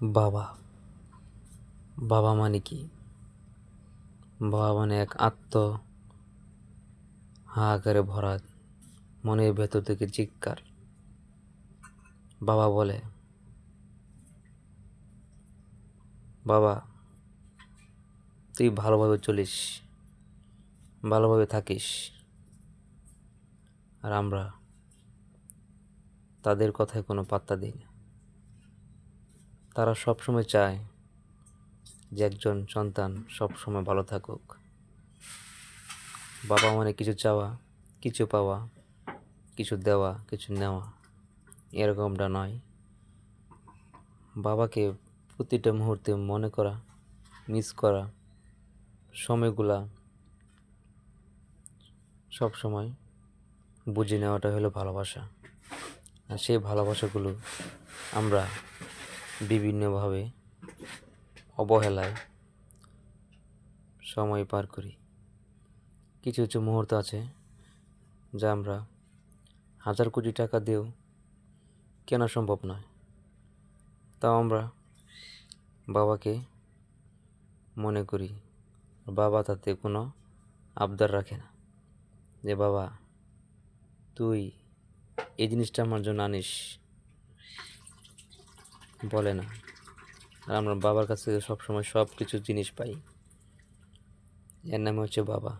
বাবা বাবা মানে কি? বাবা মানে এক হাহাকারে ভরা মনের ভেতর থেকে চিৎকার। বাবা বলে, বাবা তুই ভালোভাবে চলিস, ভালোভাবে থাকিস। আর আমরা তাদের কথায় কোনো পাত্তা দিই না। তারা সবসময় চায় যে একজন সন্তান সবসময় ভালো থাকুক। বাবা মানে কিছু চাওয়া, কিছু পাওয়া, কিছু দেওয়া, কিছু নেওয়া, এরকমটা নয়। বাবাকে প্রতিটা মুহূর্তে মনে করা, মিস করা, সময়গুলা সব সময় বুঝে নেওয়াটা হলো ভালোবাসা। আর সেই ভালোবাসাগুলো আমরা বিভিন্নভাবে অবহেলায় সময় পার করি। কিছু কিছু মুহূর্ত আছে যা আমরা হাজার কোটি টাকা দিয়েও কেনা সম্ভব নয়। তাও আমরা বাবাকে মনে করি। বাবা তাতে কোনো আবদার রাখে না যে বাবা তুই এই জিনিসটা আমার জন্য আনিস, বলে না। আর আমরা বাবার কাছ থেকে সবসময় সব কিছু জিনিস পাই। এর নাম হচ্ছে বাবা।